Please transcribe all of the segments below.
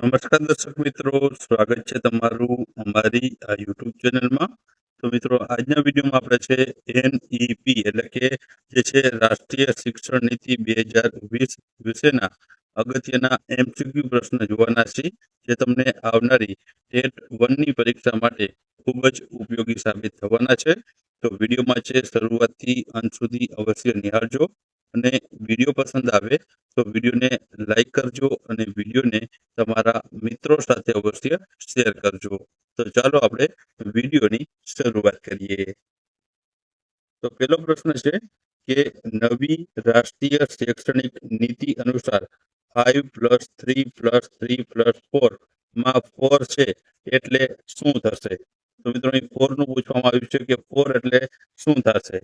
નમસ્કાર દર્શક મિત્રો, સ્વાગત છે તમારું અમારી આ યુટ્યુબ ચેનલમાં. તો મિત્રો, આજના વિડીયોમાં આપણે છે NEP એટલે કે જે છે રાષ્ટ્રીય શિક્ષણ નીતિ 2020 વિશેના અગત્યના MCQ પ્રશ્ન જોવાના છે, જે તમને આવનારી ટેટ 1 ની પરીક્ષા માટે ખૂબ જ ઉપયોગી સાબિત થવાના છે. તો વિડીયોમાં છે શરૂઆતથી અંત સુધી અવશ્ય નિહાળજો, અને વિડીયો પસંદ આવે તો વિડીયોને લાઈક કરજો અને વિડીયોને તમારા મિત્રો સાથે અવશ્ય શેર કરજો. તો ચાલો આપણે વિડીયોની શરૂઆત કરીએ. તો પહેલો પ્રશ્ન છે કે નવી રાષ્ટ્રીય શૈક્ષણિક નીતિ અનુસાર 5+3+3+4 માં 4 છે એટલે શું થશે? તો મિત્રો, અહીં 4 નું પૂછવામાં આવ્યું છે કે 4 એટલે શું થશે.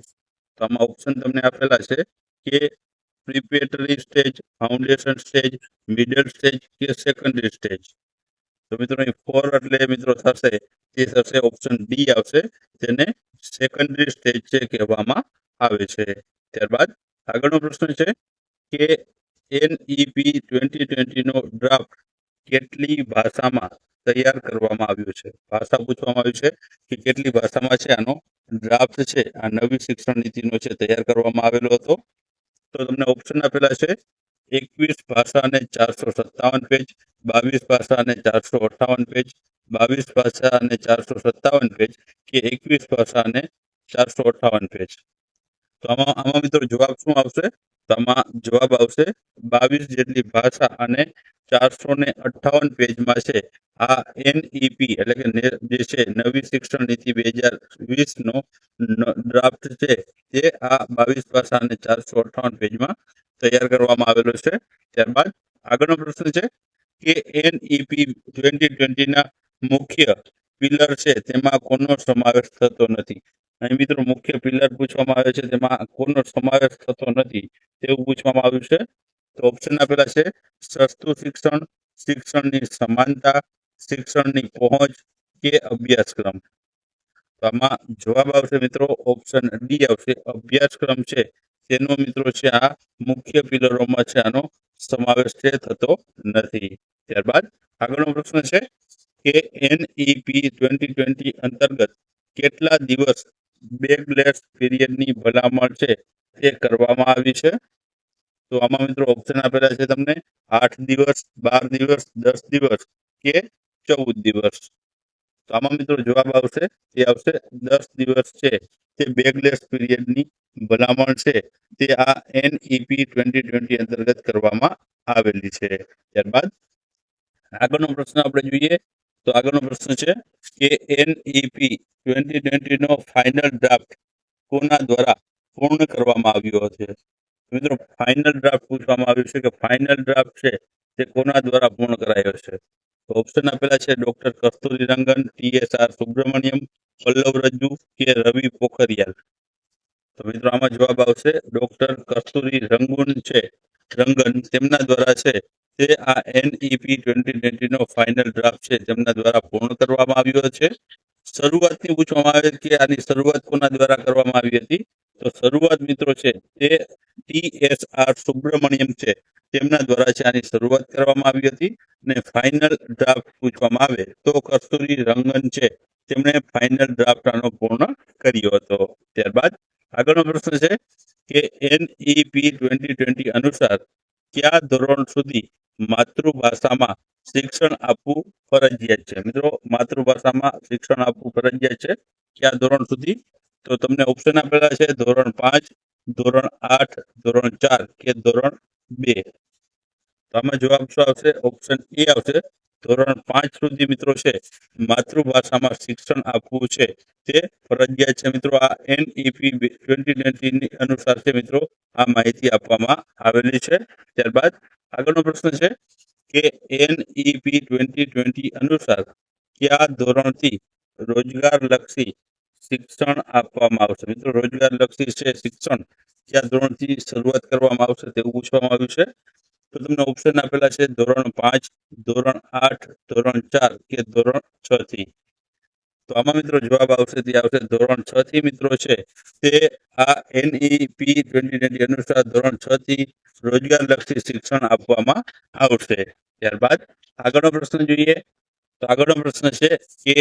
તો આમાં ઓપ્શન તમને આપેલા છે કે preparatory stage, foundation stage, middle stage કે સેકન્ડરી સ્ટેજ. તો મિત્રો, અહીં 4 એટલે મિત્રો થશે તે થશે ઓપ્શન ડી આવશે, જેને સેકન્ડરી સ્ટેજ છે કહેવામાં આવે છે. ત્યારબાદ આગળનો પ્રશ્ન છે કે NEP 2020 નો ડ્રાફ્ટ કેટલી ભાષામાં તૈયાર કરવામાં આવ્યો છે? ભાષા પૂછવામાં આવ્યું છે કે કેટલી ભાષામાં છે આનો ડ્રાફ્ટ છે, આ નવી શિક્ષણ નીતિનો છે તૈયાર કરવામાં આવેલો હતો. તો તમને ઓપ્શન આપેલા છે 21 ભાષા અને 457 પેજ, 22 ભાષા અને 458 પેજ, 22 ભાષા અને 457 પેજ કે 21 ભાષા અને 458 પેજ. તો આમાં મિત્રો જવાબ શું આવશે? તો આમાં જવાબ આવશે 22 જેટલી ભાષા અને 458 પેજમાં છે આ NEP એટલે કે જે છે નવી શિક્ષણ નીતિ 2020 નો ડ્રાફ્ટ છે, તે આ 22 ભાષા અને 458 પેજમાં તૈયાર કરવામાં આવેલો છે. ત્યારબાદ આગળનો પ્રશ્ન છે કે NEP 2020 ના મુખ્ય પિલર છે તેમાં કોનો સમાવેશ થતો નથી? અહીં મિત્રો મુખ્ય પિલર પૂછવામાં આવે છે, તેમાં કોનો સમાવેશ થતો નથી તેવું પૂછવામાં આવ્યું છે. તો ઓપ્શન આપેલા છે સસ્તું શિક્ષણ, શિક્ષણની સમાનતા, શિક્ષણની પહોંચ કે અભ્યાસક્રમ. તો આમાં જવાબ આવશે મિત્રો ઓપ્શન ડી આવશે, અભ્યાસક્રમ છે તેનો મિત્રો છે આ મુખ્ય પિલરોમાં છે આનો સમાવેશ છે થતો નથી. ત્યારબાદ આગળનો પ્રશ્ન છે કે NEP 2020 અંતર્ગત કેટલા દિવસ બેકલેસ પીરિયડની ભલામણ છે તે કરવામાં આવી છે? તો આમાં મિત્રો ઓપ્શન આપેલા છે તમને 8 દિવસ, 12 દિવસ, 10 દિવસ કે 14 દિવસ. તો આમાં મિત્રો જવાબ આવશે એ આવશે 10 દિવસ છે તે બેકલેસ પીરિયડની ભલામણ છે તે આ NEP 2020 અંતર્ગત કરવામાં આવેલી છે. ત્યારબાદ આગળનો પ્રશ્ન આપણે જોઈએ. તો આગળનો પ્રશ્ન છે કે NEP 2020 નો ફાઇનલ ડ્રાફ્ટ કોના દ્વારા પૂર્ણ કરવામાં આવ્યો છે? મિત્રો, ફાઇનલ ડ્રાફ્ટ પૂછવામાં આવ્યું છે કે ફાઇનલ ડ્રાફ્ટ છે તે કોના દ્વારા પૂર્ણ કરાયો છે? તો ઓપ્શન આપેલા છે ડોક્ટર કસ્તુરી રંગન, TSR સુબ્રમણ્યમ, પલ્લવ રજ્જુ કે રવિ પોખરિયાલ. તો મિત્રો, આમાં જવાબ આવશે ડોક્ટર કસ્તુરી રંગન છે, તેમના દ્વારા છે તે આ NEP 2020 નો ફાઇનલ ડ્રાફ્ટ છે તેમના દ્વારા પૂર્ણ કરવામાં આવ્યો છે. શરૂઆતથી પૂછવામાં આવે કે આની શરૂઆત કોના દ્વારા કરવામાં આવી હતી? તો શરૂઆત મિત્રો છે તે TSR સુબ્રમણ્યમ છે તેમના દ્વારા છે આની શરૂઆત કરવામાં આવી હતી. અને ફાઇનલ ડ્રાફ્ટ પૂછવામાં આવે તો કસ્તુરી રંગન છે તેમણે ફાઇનલ ડ્રાફ્ટ આનો પૂર્ણ કર્યો હતો. ત્યારબાદ આગળનો પ્રશ્ન છે કે NEP 2020 અનુસાર કયા ધોરણ સુધી માતૃભાષામાં શિક્ષણ આપવું ફરજિયાત છે? મિત્રો, માતૃભાષામાં શિક્ષણ આપવું ફરજિયાત છે કયા ધોરણ સુધી? તો તમને ઓપ્શન આપેલા છે ધોરણ 5, ધોરણ 8, ધોરણ 4 કે ધોરણ 2. તો આમાં જવાબ શું આવશે? ઓપ્શન એ આવશે, ધોરણ 5 સુધી મિત્રો છે માતૃભાષામાં શિક્ષણ આપવું છે તે ફરજિયાત છે. મિત્રો, આ NEP 2020 અનુસાર છે મિત્રો આ માહિતી આપવામાં આવેલી છે. ત્યારબાદ આગળનો પ્રશ્ન છે કે NEP 2020 અનુસાર કયા ધોરણથી રોજગારલક્ષી શિક્ષણ આપવામાં આવશે? મિત્રો, રોજગારલક્ષી છે શિક્ષણ કયા ધોરણથી શરૂઆત કરવામાં આવશે તેવું પૂછવામાં આવ્યું છે. તો તમને ઓપ્શન આપેલા છે ધોરણ 5, ધોરણ 8, ધોરણ 4 કે ધોરણ 6 થી. તો તો આમાં મિત્રો જવાબ આવશે તે આવશે ધોરણ 6 થી મિત્રો છે તે આ NEP 2020 અનુસાર ધોરણ 6 થી રોજગારલક્ષી શિક્ષણ આપવામાં આવશે. ત્યારબાદ આગળનો પ્રશ્ન જોઈએ. તો આગળનો પ્રશ્ન છે કે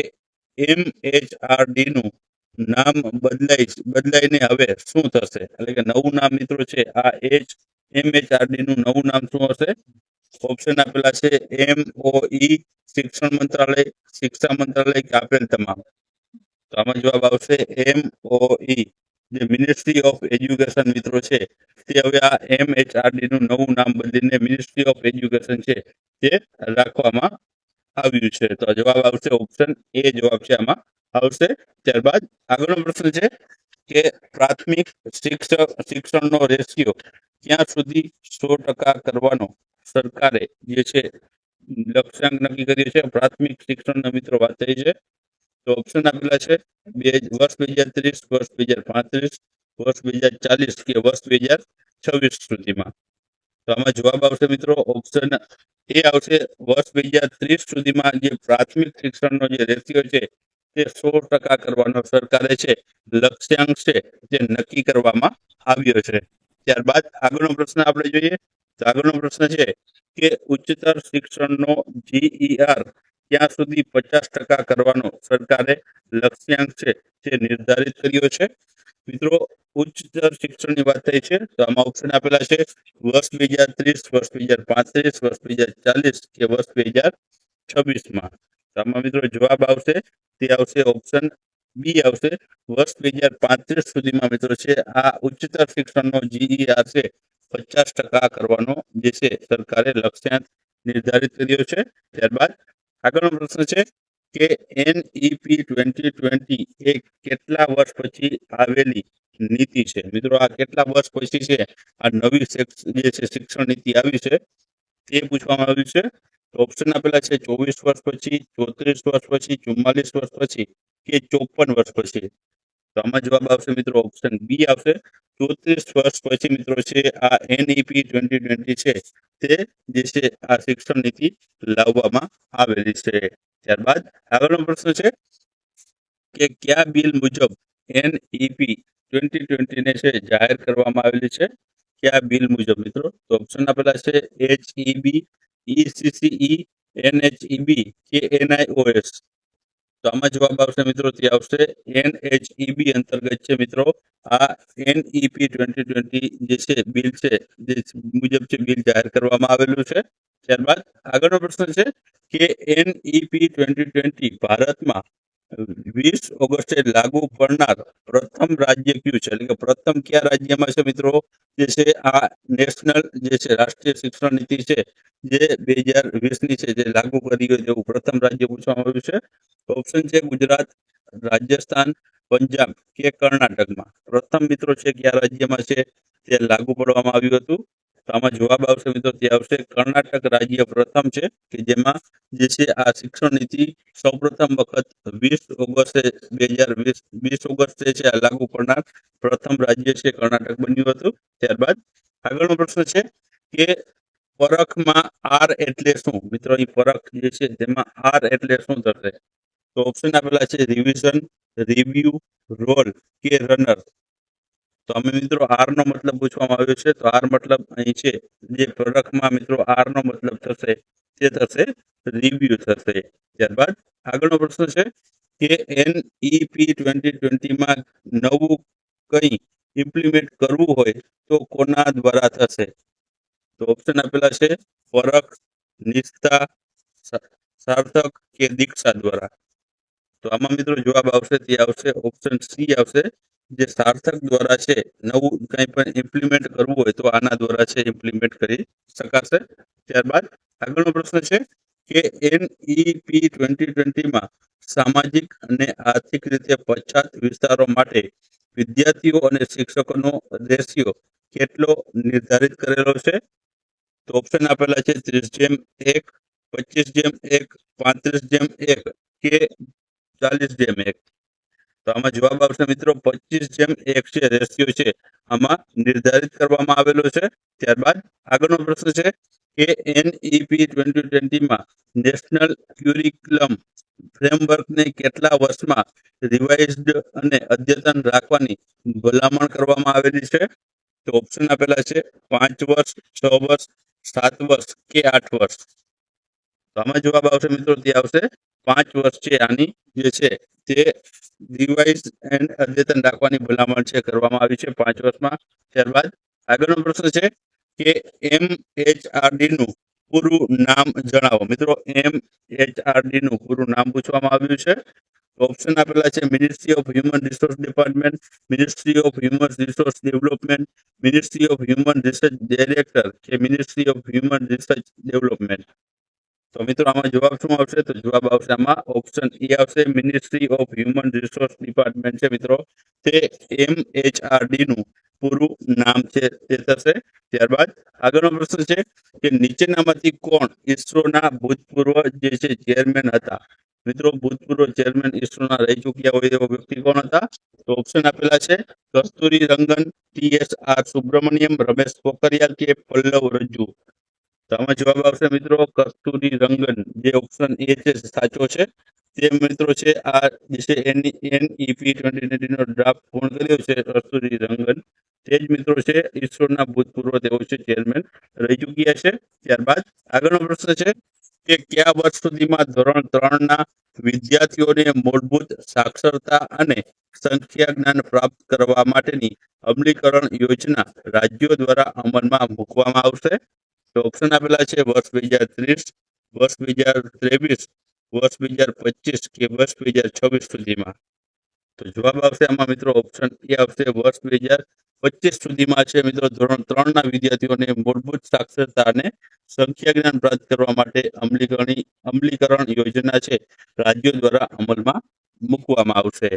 MHRD નું નામ બદલાઈને હવે શું થશે? એટલે કે નવું નામ મિત્રો છે આ MHRD નું નવું નામ શું હશે? ઓપ્શન આપેલા છે MOE, શિક્ષણ મંત્રાલય, શિક્ષા મંત્રાલય કે આપેલ તમામ. તો આમાં જવાબ આવશે MOE, જે મિનિસ્ટ્રી ઓફ એજ્યુકેશન મિત્રો છે તે હવે આ MHRD નું નવું નામ બદલીને મિનિસ્ટ્રી ઓફ એજ્યુકેશન છે તે રાખવામાં આવ્યું છે. તો જવાબ આવશે ઓપ્શન એ જવાબ છે આમાં આવશે. ત્યારબાદ આગળનો પ્રશ્ન છે કે પ્રાથમિક શિક્ષણનો રેશિયો ક્યાં સુધી 100% કરવાનો સરકારે જે છે લક્ષ્યાંક નક્કી કર્યો છે? પ્રાથમિક શિક્ષણનો મિત્રો વાત થઈ છે. તો ઓપ્શન આપેલા છે વર્ષ 2030, વર્ષ 2035, વર્ષ 2040 કે વર્ષ 2026 સુધીમાં. તો આમાં જવાબ આવશે મિત્રો ઓપ્શન એ આવશે વર્ષ 2030 સુધીમાં જે પ્રાથમિક શિક્ષણનો જે રેશિયો છે તે 100% કરવાનો સરકારે છે લક્ષ્યાંક છે જે નક્કી કરવામાં આવ્યો છે. ત્યારબાદ આગળનો પ્રશ્ન આપણે જોઈએ. તો આગળનો પ્રશ્ન છે કે ઉચ્ચતર શિક્ષણનો GER ક્યાં સુધી 50% કરવાનો સરકારે લક્ષ્યાંક છે તે નિર્ધારિત કર્યો છે? મિત્રો ઉચ્ચતર શિક્ષણની વાત થઈ છે તો આમાં ઓપ્શન આપેલા છે વર્ષ 2030, વર્ષ 2035, વર્ષ 2040 કે વર્ષ 2026માં. તો આમાં મિત્રો જવાબ આવશે તે આવશે ઓપ્શન બી આવશે વર્ષ 2035 સુધીમાં મિત્રો છે આ ઉચ્ચતર શિક્ષણનો GER છે 50% કરવાનો જે છે સરકારે લક્ષ્યાંક નિર્ધારિત કર્યો છે. ત્યારબાદ આગળનો પ્રશ્ન છે કે NEP 2020 એ કેટલા વર્ષ પછી આવેલી નીતિ છે? મિત્રો આ કેટલા વર્ષ પછી છે આ નવી જે છે શિક્ષણ નીતિ આવી છે તે પૂછવામાં આવ્યું છે. ઓપ્શન આપેલા છે 24 વર્ષ પછી, 34 વર્ષ પછી, 44 વર્ષ પછી કે 54 વર્ષ પછી. તો આમાં જવાબ આવશે મિત્રો ઓપ્શન બી આવશે 34 વર્ષ પછી મિત્રો છે આ NEP 2020 છે તે જે છે આ શિક્ષણ નીતિ લાવવામાં આવેલી છે. ત્યારબાદ આગળનો પ્રશ્ન છે કે કયા બિલ મુજબ NEP 2020 ને છે જાહેર કરવામાં આવેલી છે? કયા બિલ મુજબ મિત્રો? તો ઓપ્શન આપેલા છે HEB, ECCE, NHEB કે NIOS. તો આમાં જવાબ આવશે મિત્રો તે આવશે NHEB અંતર્ગત છે મિત્રો આ NEP 2020 જે છે બિલ છે જે મુજબ છે બિલ જાહેર કરવામાં આવેલું છે. ત્યારબાદ આગળનો પ્રશ્ન છે કે NEP 2020 ભારતમાં 20 ઓગસ્ટે લાગુ પડનાર પ્રથમ રાજ્ય કયું છે? એટલે કે પ્રથમ કયા રાજ્યમાં છે મિત્રો જે છે આ નેશનલ જે છે રાષ્ટ્રીય શિક્ષણ નીતિ છે જે 2020ની છે જે લાગુ કરી હોય તેવું પ્રથમ રાજ્ય પૂછવામાં આવ્યું છે. ઓપ્શન છે ગુજરાત, રાજસ્થાન, પંજાબ કે કર્ણાટકમાં. પ્રથમ મિત્રો છે કયા રાજ્યમાં છે તે લાગુ પડવામાં આવ્યું હતું? તો આમાં જવાબ આવશે મિત્રો તે આવશે કર્ણાટક રાજ્ય પ્રથમ છે કે જેમાં જે છે આ શિક્ષણ નીતિ સૌપ્રથમ વખત 20 ઓગસ્ટે 2020 ઓગસ્ટે છે આ લાગુ પડનાર પ્રથમ રાજ્ય છે કર્ણાટક બન્યું હતું. ત્યારબાદ આગળનો પ્રશ્ન છે કે પરખમાં R એટલે શું? મિત્રો અહીં પરખ જે છે તેમાં R એટલે શું થશે? તો ઓપ્શન આપેલા છે રિવિઝન, રિવ્યુ, રોલ કે રનર. તો અમે મિત્રો R નો મતલબ પૂછવામાં આવ્યો છે તો R મતલબ અહીં છે જે પરખમાં મિત્રો R નો મતલબ થશે તે થશે રિવ્યુ થશે. ત્યારબાદ આગળનો પ્રશ્ન છે કે NEP 2020માં નવું કંઈ ઇમ્પ્લિમેન્ટ કરવું હોય તો કોના દ્વારા થશે? તો ઓપ્શન આપેલા છે પરખ, નિષ્ઠા, સાર્થક કે દીક્ષા દ્વારા. તો આમાં મિત્રો જવાબ આવશે તે આવશે ઓપ્શન સી આવશે જે સાર્થક દ્વારા છે નવું કંઈ પણ ઇમ્પ્લિમેન્ટ કરવું હોય તો આના દ્વારા છે ઇમ્પ્લિમેન્ટ કરી શકાશે. ત્યારબાદ આગળનો પ્રશ્ન છે કે NEP 2020માં સામાજિક અને આર્થિક રીતે પછાત વિસ્તારો માટે વિદ્યાર્થીઓ અને શિક્ષકોનો રેશિયો કેટલો નિર્ધારિત કરેલો છે? તો ઓપ્શન આપેલા છે 30:1, 25:1, 35:1 કે 40:1. તો આમાં જવાબ આવશે મિત્રો 25:1 છે રેશિયો છે આમાં નિર્ધારિત કરવામાં આવેલો છે. ત્યારબાદ આગળનો પ્રશ્ન છે કે NEP 2020માં નેશનલ ક્યુરિક્યુલમ ફ્રેમવર્કને કેટલા વર્ષમાં રિવાઇઝડ અને અદ્યતન રાખવાની ભલામણ કરવામાં આવેલી છે? તો ઓપ્શન આપેલા છે 5 વર્ષ, 6 વર્ષ, 7 વર્ષ કે 8 વર્ષ. તો આમાં જવાબ આવશે મિત્રો, તે આવશે 5 વર્ષ છે. આની જે છે તે રિવાઇઝ એન્ડ અદ્યતન રાખવાની ભલામણ છે કરવામાં આવી છે 5 વર્ષમાં. ત્યારબાદ આગળનો પ્રશ્ન છે કે MHRD નું પૂરું નામ જણાવો. મિત્રો, MHRD નું પૂરું નામ પૂછવામાં આવ્યું છે. ઓપ્શન આપેલા છે ministry of human resource department, ministry of human resource development, ministry of human research director કે ministry of human research development. તો મિત્રો આમાં જવાબ શું આવશે? તો જવાબ આવશે આમાં ઓપ્શન એ આવશે, ministry of human resource department છે મિત્રો, તે MHRD નું પૂરું નામ છે તે થશે. ત્યારબાદ આગળનો પ્રશ્ન છે કે નીચેનામાંથી કોણ ઇસરોના ભૂતપૂર્વ જે છે ચેરમેન હતા? મિત્રો, ભૂતપૂર્વ ચેરમેન ઇસરોના રહી ચૂક્યા હોય એવા વ્યક્તિ કોણ હતા? તો ઓપ્શન આપેલા છે કસ્તુરી રંગન, TSR સુબ્રમણ્યમ, રમેશ પોખરિયાલ કે પલ્લવ રજ્જુ. તો આમાં જવાબ આવશે મિત્રો કસ્તુરી રંગન, જે ઓપ્શન એ છે સાચો છે. તે મિત્રો છે આ જે છે NEP 2019 નો ડ્રાફ્ટ પૂર્ણ કર્યો છે કસ્તુરી રંગન, તે જ મિત્રો છે ઇસરોના ભૂતપૂર્વ તેઓ છે ચેરમેન રહી ચૂક્યા છે. ત્યારબાદ આગળનો પ્રશ્ન છે કે કયા વર્ષ સુધીમાં ધોરણ 3 ના વિદ્યાર્થીઓને મૂળભૂત સાક્ષરતા અને સંખ્યા જ્ઞાન પ્રાપ્ત કરવા માટેની અમલીકરણ યોજના રાજ્યો દ્વારા અમલમાં મૂકવામાં આવશે? તો ઓપ્શન આપેલા છે વર્ષ 2030, વર્ષ 2023, વર્ષ 2025 કે વર્ષ 2026 સુધીમાં. તો જવાબ આવશે આમાં મિત્રો ઓપ્શન એ આવશે વર્ષ 2025 સુધીમાં છે મિત્રો ધોરણ 3 ના વિદ્યાર્થીઓને મૂળભૂત સાક્ષરતા અને સંખ્યા જ્ઞાન પ્રાપ્ત કરવા માટે અમલીકરણ યોજના છે રાજ્યો દ્વારા અમલમાં મૂકવામાં આવશે.